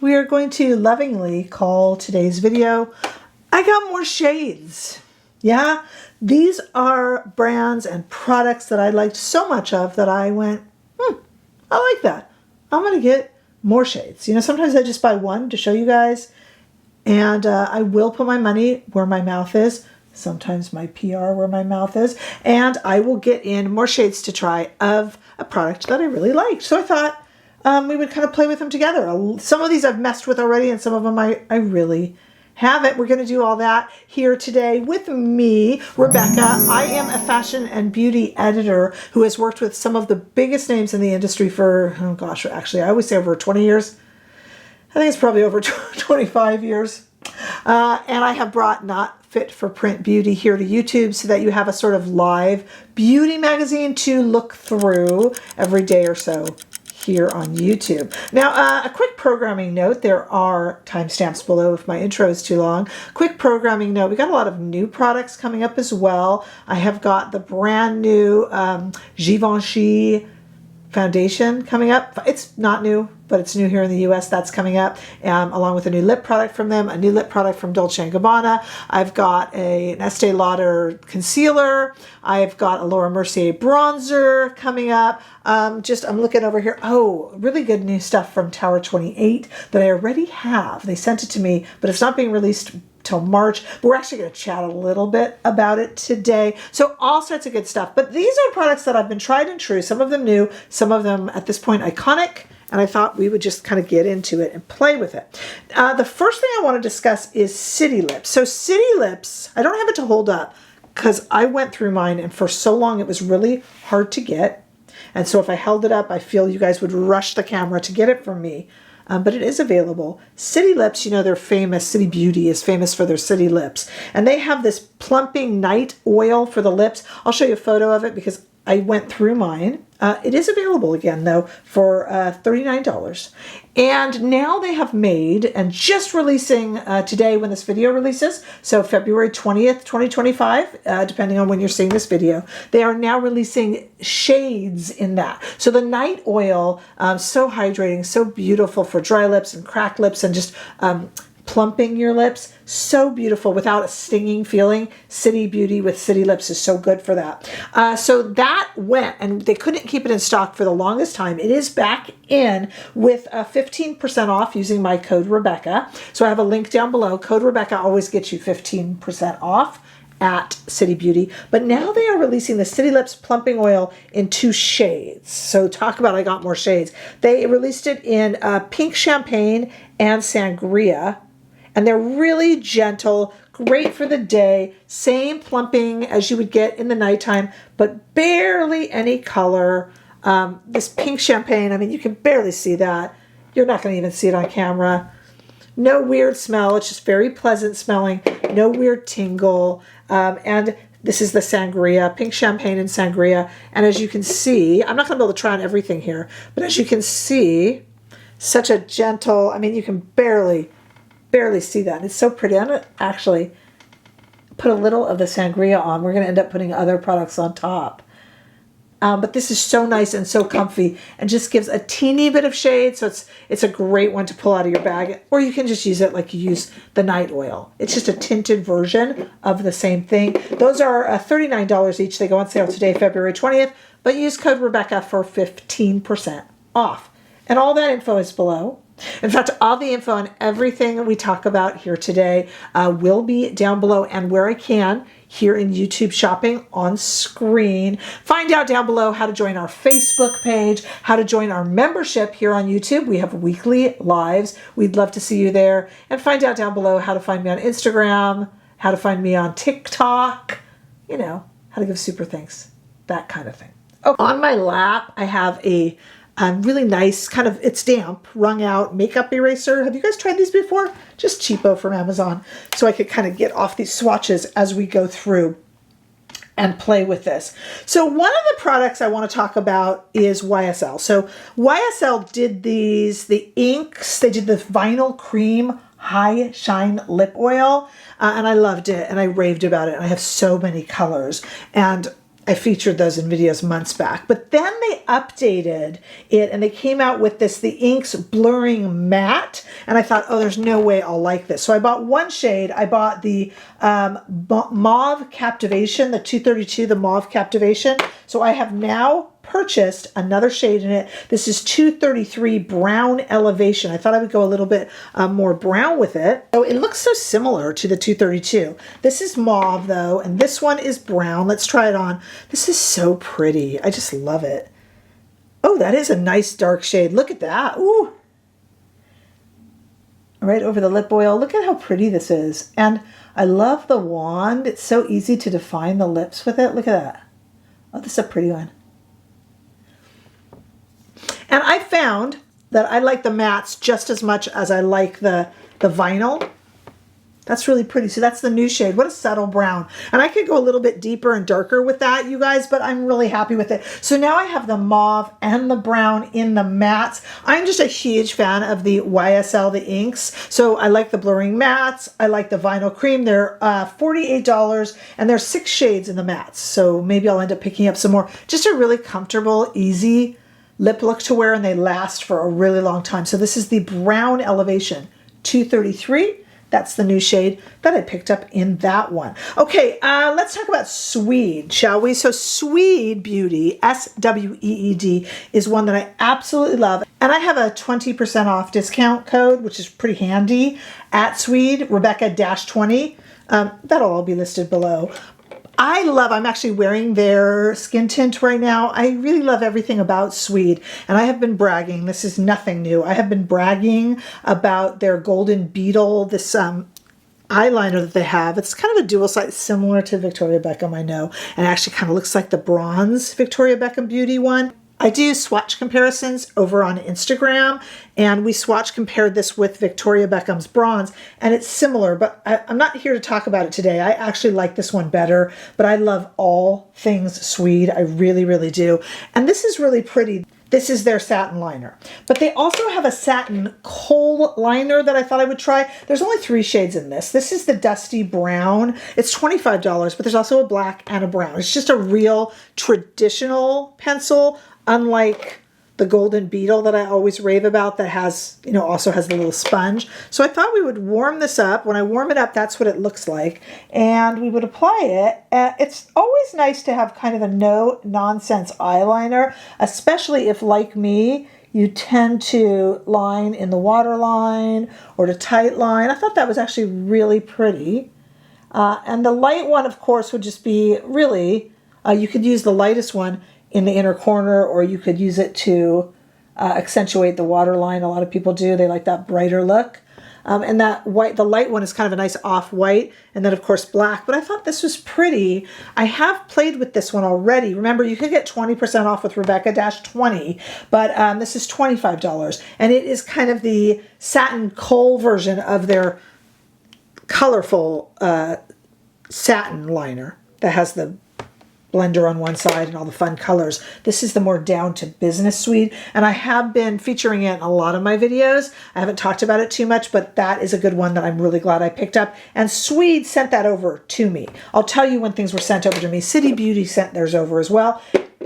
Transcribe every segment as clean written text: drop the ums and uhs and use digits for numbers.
we are going to lovingly call today's video, I got more shades. Yeah, these are brands and products that I liked so much of that I went, I like that. I'm going to get more shades. You know, sometimes I just buy one to show you guys, and I will put my money where my mouth is. Sometimes my PR where my mouth is, and I will get in more shades to try of a product that I really liked. So I thought we would kind of play with them together. Some of these I've messed with already, and some of them I really haven't. We're going to do all that here today with me, Rebecca. I am a fashion and beauty editor who has worked with some of the biggest names in the industry for, oh gosh, actually I always say over 20 years. I think it's probably over 25 years. And I have brought Not Fit for Print Beauty here to YouTube so that you have a sort of live beauty magazine to look through every day or so here on YouTube. Now, a quick programming note. There are timestamps below if my intro is too long. Quick programming note. We got a lot of new products coming up as well. I have got the brand new Givenchy foundation coming up. It's not new, but it's new here in the US. That's coming up, along with a new lip product from them, a new lip product from Dolce & Gabbana. I've got an Estee Lauder concealer. I've got a Laura Mercier bronzer coming up. I'm looking over here. Oh, really good new stuff from Tower 28 that I already have. They sent it to me, but it's not being released till March. But we're actually going to chat a little bit about it today. So all sorts of good stuff. But these are products that have been tried and true. Some of them new, some of them at this point iconic. And I thought we would just kind of get into it and play with it. The first thing I want to discuss is City Lips. So City Lips, I don't have it to hold up because I went through mine and for so long it was really hard to get. And so if I held it up, I feel you guys would rush the camera to get it from me. But it is available. City Lips, you know, they're famous. City Beauty is famous for their City Lips. And they have this plumping night oil for the lips. I'll show you a photo of it because I went through mine. It is available again, though, for $39. And now they have made, and just releasing today when this video releases, so February 20th, 2025, depending on when you're seeing this video, they are now releasing shades in that. So the night oil, so hydrating, so beautiful for dry lips and cracked lips and just plumping your lips. So beautiful without a stinging feeling. City Beauty with City Lips is so good for that. So that went, and they couldn't keep it in stock for the longest time. It is back in with 15% off using my code Rebecca. So I have a link down below. Code Rebecca always gets you 15% off at City Beauty. But now they are releasing the City Lips Plumping Oil in 2 shades. So talk about I got more shades. They released it in Pink Champagne and Sangria. And they're really gentle, great for the day, same plumping as you would get in the nighttime, but barely any color. This Pink Champagne, I mean, you can barely see that. You're not going to even see it on camera. No weird smell. It's just very pleasant smelling. No weird tingle. And this is the Sangria, Pink Champagne and Sangria. And as you can see, I'm not going to be able to try on everything here, but as you can see, such a gentle, I mean, you can barely see that. It's so pretty. I'm going to actually put a little of the Sangria on. We're going to end up putting other products on top. But this is so nice and so comfy and just gives a teeny bit of shade. So it's a great one to pull out of your bag. Or you can just use it like you use the night oil. It's just a tinted version of the same thing. Those are $39 each. They go on sale today, February 20th. But use code Rebecca for 15% off. And all that info is below. In fact, all the info on everything we talk about here today will be down below, and where I can, here in YouTube Shopping on screen. Find out down below how to join our Facebook page, how to join our membership here on YouTube. We have weekly lives. We'd love to see you there. And find out down below how to find me on Instagram, how to find me on TikTok, you know, how to give super thanks, that kind of thing. Okay. On my lap, I have a really nice, kind of, it's damp, wrung out makeup eraser. Have you guys tried these before? Just cheapo from Amazon. So I could kind of get off these swatches as we go through and play with this. So one of the products I want to talk about is YSL. So YSL did the inks, they did the vinyl cream high shine lip oil, and I loved it and I raved about it. And I have so many colors. And I featured those in videos months back. But then they updated it and they came out with this, the Inks Blurring Matte. And I thought, oh, there's no way I'll like this. So I bought one shade. I bought the Mauve Captivation, the 232, the Mauve Captivation. So I have now purchased another shade in it. This is 233 Brown Elevation. I thought I would go a little bit more brown with it. Oh, it looks so similar to the 232. This is mauve though, and this one is brown. Let's try it on. This is so pretty. I just love it. Oh, that is a nice dark shade. Look at that. Ooh. Right over the lip oil. Look at how pretty this is. And I love the wand. It's so easy to define the lips with it. Look at that. Oh, this is a pretty one. And I found that I like the mattes just as much as I like the vinyl. That's really pretty. So that's the new shade. What a subtle brown. And I could go a little bit deeper and darker with that, you guys, but I'm really happy with it. So now I have the mauve and the brown in the mattes. I'm just a huge fan of the YSL, the inks. So I like the blurring mattes. I like the vinyl cream. They're $48 and there's 6 shades in the mattes. So maybe I'll end up picking up some more. Just a really comfortable, easy lip look to wear, and they last for a really long time. So this is the Brown Elevation 233. That's the new shade that I picked up in that one. Okay, let's talk about Sweed, shall we? So Sweed Beauty, S-W-E-E-D, is one that I absolutely love. And I have a 20% off discount code, which is pretty handy, at Sweed, Rebecca-20. That'll all be listed below. I'm actually wearing their skin tint right now. I really love everything about Sweed, and I have been bragging. This is nothing new. I have been bragging about their Golden Beetle, this eyeliner that they have. It's kind of a dual side, similar to Victoria Beckham, I know, and it actually kind of looks like the bronze Victoria Beckham Beauty one. I do swatch comparisons over on Instagram, and we swatch compared this with Victoria Beckham's bronze, and it's similar, but I'm not here to talk about it today. I actually like this one better, but I love all things Sweed. I really, really do. And this is really pretty. This is their satin liner. But they also have a satin Kohl liner that I thought I would try. There's only 3 shades in this. This is the Dusty Brown. It's $25, but there's also a black and a brown. It's just a real traditional pencil, unlike the Golden Beetle that I always rave about that has, you know, also has the little sponge. So I thought we would warm this up. When I warm it up, that's what it looks like. And we would apply it. It's always nice to have kind of a no-nonsense eyeliner, especially if, like me, you tend to line in the waterline or to tight line. I thought that was actually really pretty. And the light one, of course, would just be really, you could use the lightest one in the inner corner, or you could use it to accentuate the waterline. A lot of people do. They like that brighter look. And that white, the light one is kind of a nice off-white, and then of course black. But I thought this was pretty. I have played with this one already. Remember, you could get 20% off with Rebecca-20, but this is $25. And it is kind of the satin Kohl version of their colorful satin liner that has the blender on one side and all the fun colors. This is the more down to business Sweed, and I have been featuring it in a lot of my videos. I haven't talked about it too much, but that is a good one that I'm really glad I picked up. And Sweed sent that over to me. I'll tell you when things were sent over to me. City Beauty sent theirs over as well.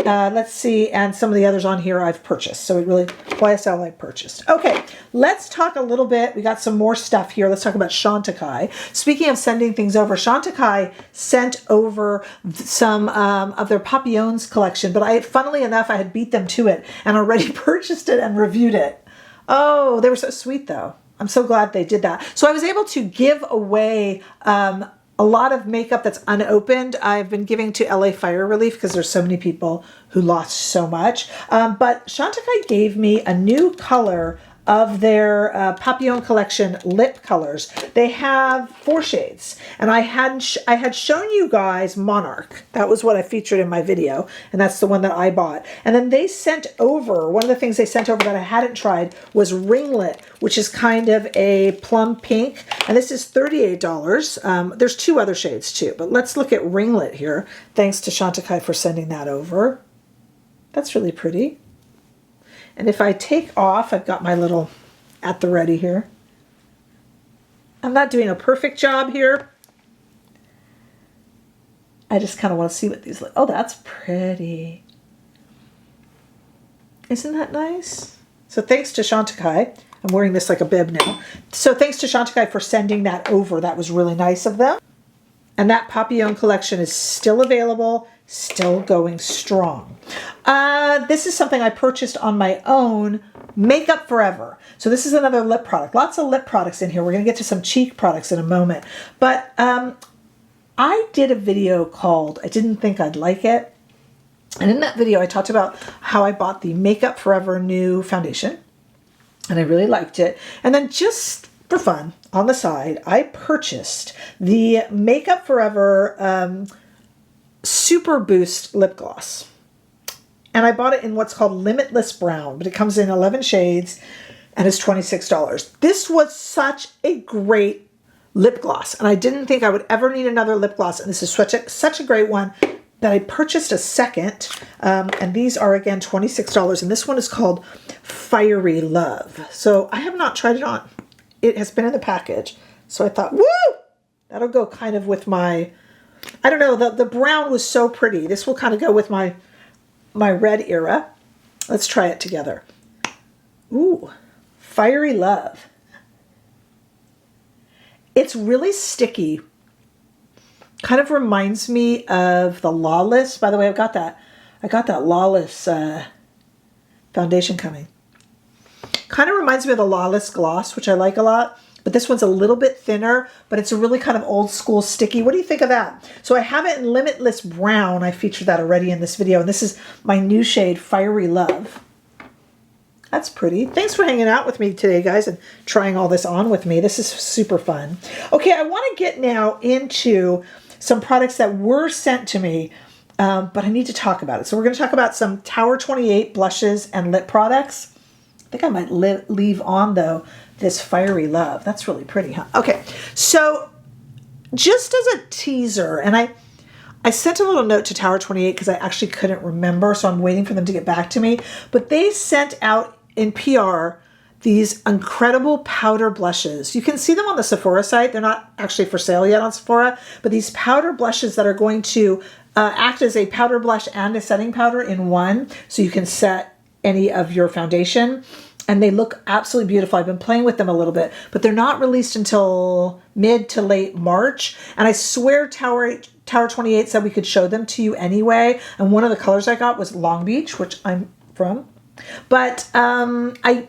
Let's see, and some of the others on here I've purchased. So it really, YSL I purchased. Okay, let's talk a little bit. We got some more stuff here. Let's talk about Chantecaille. Speaking of sending things over, Chantecaille sent over some of their Papillions collection, but funnily enough, I had beat them to it and already purchased it and reviewed it. Oh, they were so sweet though. I'm so glad they did that. So I was able to give away a lot of makeup that's unopened. I've been giving to LA Fire Relief because there's so many people who lost so much. But Chantecaille gave me a new color of their Papillion collection lip colors. They have 4 shades, and I had shown you guys Monarch. That was what I featured in my video, and that's the one that I bought. And then they sent over, one of the things they sent over that I hadn't tried was Ringlet, which is kind of a plum pink, and this is $38. There's 2 other shades too, but let's look at Ringlet here. Thanks to Chantecaille for sending that over. That's really pretty. And if I take off, I've got my little at the ready here. I'm not doing a perfect job here. I just kind of want to see what these look. Oh, that's pretty. Isn't that nice? So thanks to Chantecaille. I'm wearing this like a bib now. So thanks to Chantecaille for sending that over. That was really nice of them. And that Papillion collection is still available, still going strong. This is something I purchased on my own, Makeup Forever. So this is another lip product. Lots of lip products in here. We're going to get to some cheek products in a moment. But I did a video called I Didn't Think I'd Like It. And in that video, I talked about how I bought the Makeup Forever new foundation. And I really liked it. And then just for fun, on the side, I purchased the Makeup Forever Super Boost Lip Gloss. And I bought it in what's called Limitless Brown, but it comes in 11 shades and it's $26. This was such a great lip gloss. And I didn't think I would ever need another lip gloss. And this is such a great one that I purchased a second. And these are, again, $26. And this one is called Fiery Love. So I have not tried it on. It has been in the package. So I thought, woo! That'll go kind of with my, I don't know, the brown was so pretty. This will kind of go with my red era. Let's try it together. Ooh, Fiery Love. It's really sticky. Kind of reminds me of the Lawless. By the way, I got that Lawless foundation coming. Kind of reminds me of the Lawless gloss, which I like a lot. But this one's a little bit thinner, but it's a really kind of old school sticky. What do you think of that? So I have it in Limitless Brown. I featured that already in this video. And this is my new shade, Fiery Love. That's pretty. Thanks for hanging out with me today, guys, and trying all this on with me. This is super fun. Okay, I want to get now into some products that were sent to me, but I need to talk about it. So we're going to talk about some Tower 28 blushes and lip products. I think I might leave on, though, this Fiery Love. That's really pretty, huh? Okay, so just as a teaser, and I sent a little note to Tower 28 because I actually couldn't remember, so I'm waiting for them to get back to me. But they sent out in PR these incredible powder blushes. You can see them on the Sephora site. They're not actually for sale yet on Sephora, but these powder blushes that are going to act as a powder blush and a setting powder in one, so you can set any of your foundation. And they look absolutely beautiful. I've been playing with them a little bit, but they're not released until mid to late March. And I swear Tower 28 said we could show them to you anyway. And one of the colors I got was Long Beach, which I'm from. But I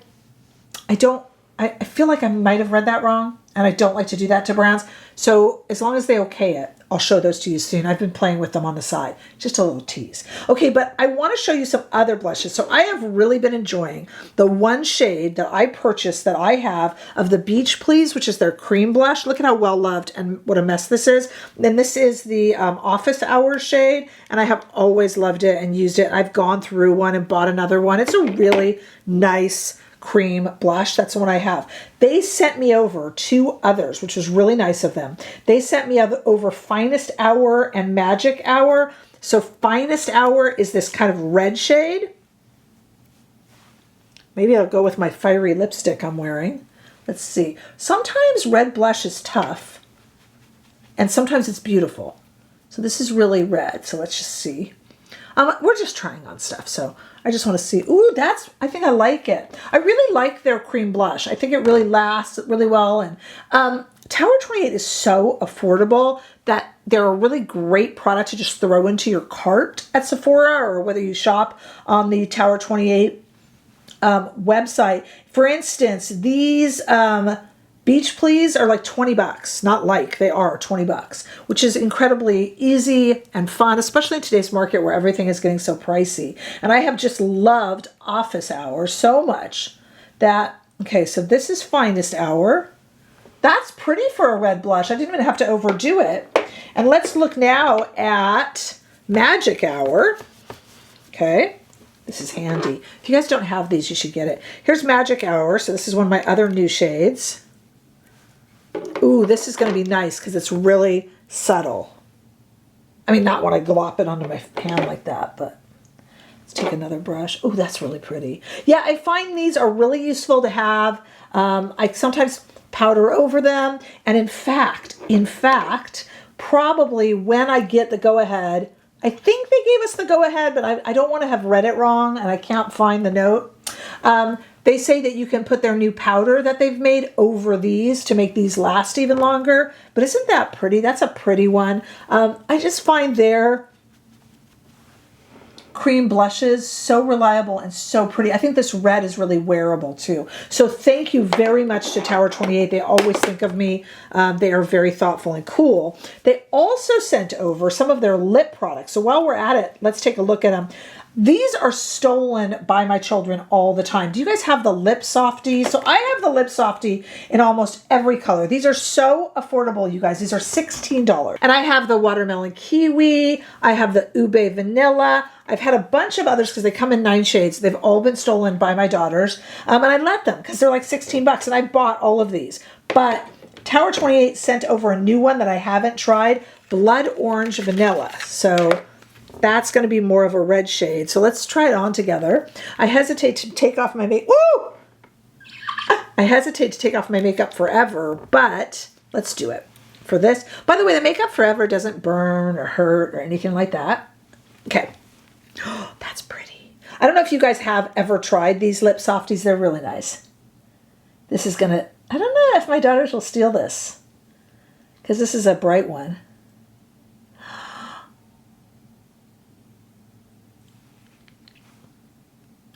feel like I might have read that wrong, and I don't like to do that to brands. So as long as they okay it, I'll show those to you soon. I've been playing with them on the side. Just a little tease. Okay, but I want to show you some other blushes. So I have really been enjoying the one shade that I purchased that I have of the Beach Please, which is their cream blush. Look at how well loved and what a mess this is. And this is the Office Hours shade, and I have always loved it and used it. I've gone through one and bought another one. It's a really nice cream blush. That's the one I have. They sent me over two others, which was really nice of them. They sent me over Finest Hour and Magic Hour. So Finest Hour is this kind of red shade. Maybe I'll go with my fiery lipstick I'm wearing. Let's see. Sometimes red blush is tough, and sometimes it's beautiful. So this is really red. So let's just see. We're just trying on stuff, so I just want to see. Ooh, I think I like it. I really like their cream blush. I think it really lasts really well. And Tower 28 is so affordable that they're a really great product to just throw into your cart at Sephora, or whether you shop on the Tower 28 website. For instance, these Beach Please are like 20 bucks. Not like, they are 20 bucks, which is incredibly easy and fun, especially in today's market where everything is getting so pricey. And I have just loved Office Hours so much that, okay, so this is Finest Hour. That's pretty for a red blush. I didn't even have to overdo it. And let's look now at Magic Hour. Okay. This is handy. If you guys don't have these, you should get it. Here's Magic Hour. So this is one of my other new shades. Ooh, this is going to be nice because it's really subtle. I mean, not when I glop it onto my pan like that, but let's take another brush. Ooh, that's really pretty. Yeah, I find these are really useful to have. I sometimes powder over them. And in fact, probably when I get the go-ahead. I think they gave us the go-ahead, but I don't want to have read it wrong, and I can't find the note. They say that you can put their new powder that they've made over these to make these last even longer. But isn't that pretty? That's a pretty one. I just find their cream blushes so reliable and so pretty. I think this red is really wearable too. So thank you very much to Tower 28. They always think of me. They are very thoughtful and cool. They also sent over some of their lip products. So while we're at it, let's take a look at them. These are stolen by my children all the time. Do you guys have the lip softies? So I have the lip softie in almost every color. These are so affordable, you guys. These are $16. And I have the watermelon kiwi. I have the ube vanilla. I've had a bunch of others because they come in 9 shades. They've all been stolen by my daughters. And I let them because they're like 16 bucks. And I bought all of these. But Tower 28 sent over a new one that I haven't tried. Blood Orange Vanilla. So that's going to be more of a red shade. So let's try it on together. I hesitate to take off my makeup. Woo! I hesitate to take off my makeup forever, but let's do it for this. By the way, the makeup forever doesn't burn or hurt or anything like that. Okay. Oh, that's pretty. I don't know if you guys have ever tried these lip softies. They're really nice. This is going to, I don't know if my daughters will steal this because this is a bright one.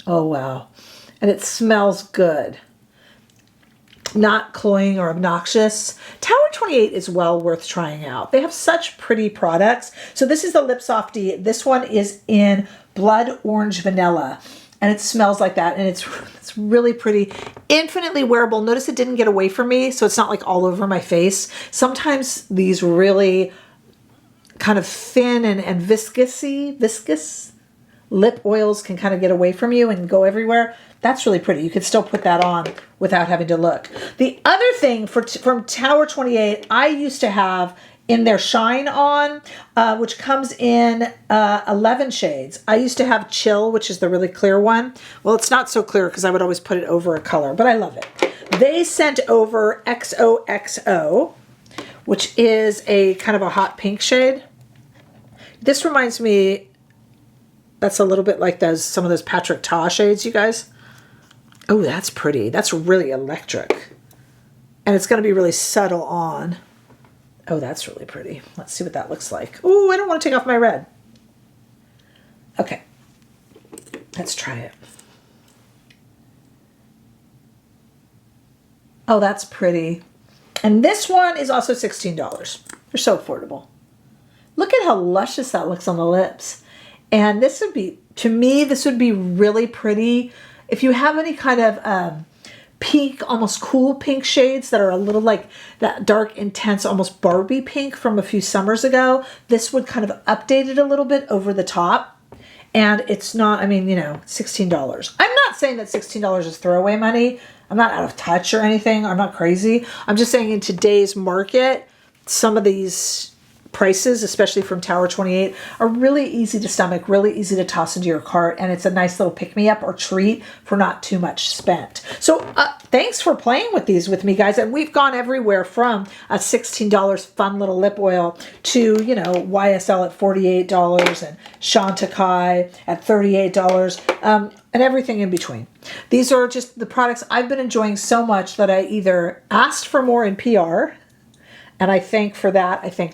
Oh, wow. And it smells good. Not cloying or obnoxious. Tower 28 is well worth trying out. They have such pretty products. So this is the lip softie. This one is in Blood Orange Vanilla. And it smells like that. And it's really pretty. Infinitely wearable. Notice it didn't get away from me. So it's not like all over my face. Sometimes these really kind of thin and viscous lip oils can kind of get away from you and go everywhere. That's really pretty. You could still put that on without having to look. The other thing from Tower 28, I used to have in their Shine On, which comes in 11 shades. I used to have Chill, which is the really clear one. Well, it's not so clear because I would always put it over a color, but I love it. They sent over XOXO, which is a kind of a hot pink shade. This reminds me, that's a little bit like some of those Patrick Ta shades, you guys. Oh, that's pretty. That's really electric. And it's going to be really subtle on. Oh, that's really pretty. Let's see what that looks like. Oh, I don't want to take off my red. Okay. Let's try it. Oh, that's pretty. And this one is also $16. They're so affordable. Look at how luscious that looks on the lips. And this would be, to me, this would be really pretty. If you have any kind of pink, almost cool pink shades that are a little like that dark, intense, almost Barbie pink from a few summers ago, this would kind of update it a little bit over the top. And it's not, I mean, you know, $16. I'm not saying that $16 is throwaway money. I'm not out of touch or anything. I'm not crazy. I'm just saying in today's market, some of these prices, especially from Tower 28, are really easy to stomach, really easy to toss into your cart, and it's a nice little pick-me-up or treat for not too much spent. So thanks for playing with these with me, guys. And we've gone everywhere from a $16 fun little lip oil to, you know, YSL at $48 and Chantecaille at $38 and everything in between. These are just the products I've been enjoying so much that I either asked for more in PR, and I thank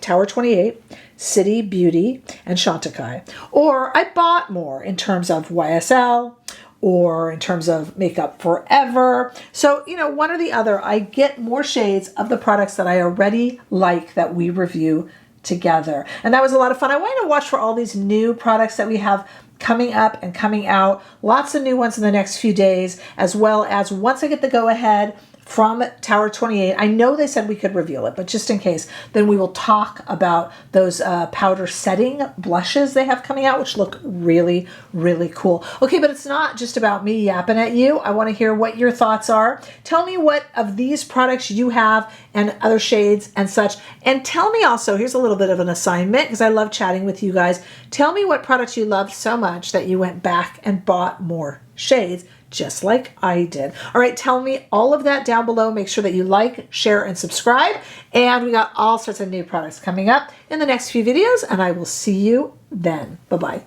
Tower 28, City Beauty, and Chantecaille. Or I bought more in terms of YSL or in terms of Makeup Forever. So, you know, one or the other, I get more shades of the products that I already like that we review together. And that was a lot of fun. I wanted to watch for all these new products that we have coming up and coming out. Lots of new ones in the next few days, as well as once I get the go-ahead from Tower 28. I know they said we could reveal it, but just in case, then we will talk about those powder setting blushes they have coming out, which look really, really cool. Okay, but it's not just about me yapping at you. I want to hear what your thoughts are. Tell me what of these products you have and other shades and such. And tell me also, here's a little bit of an assignment because I love chatting with you guys. Tell me what products you loved so much that you went back and bought more shades just like I did. All right, tell me all of that down below. Make sure that you like, share, and subscribe. And we got all sorts of new products coming up in the next few videos, and I will see you then. Bye-bye.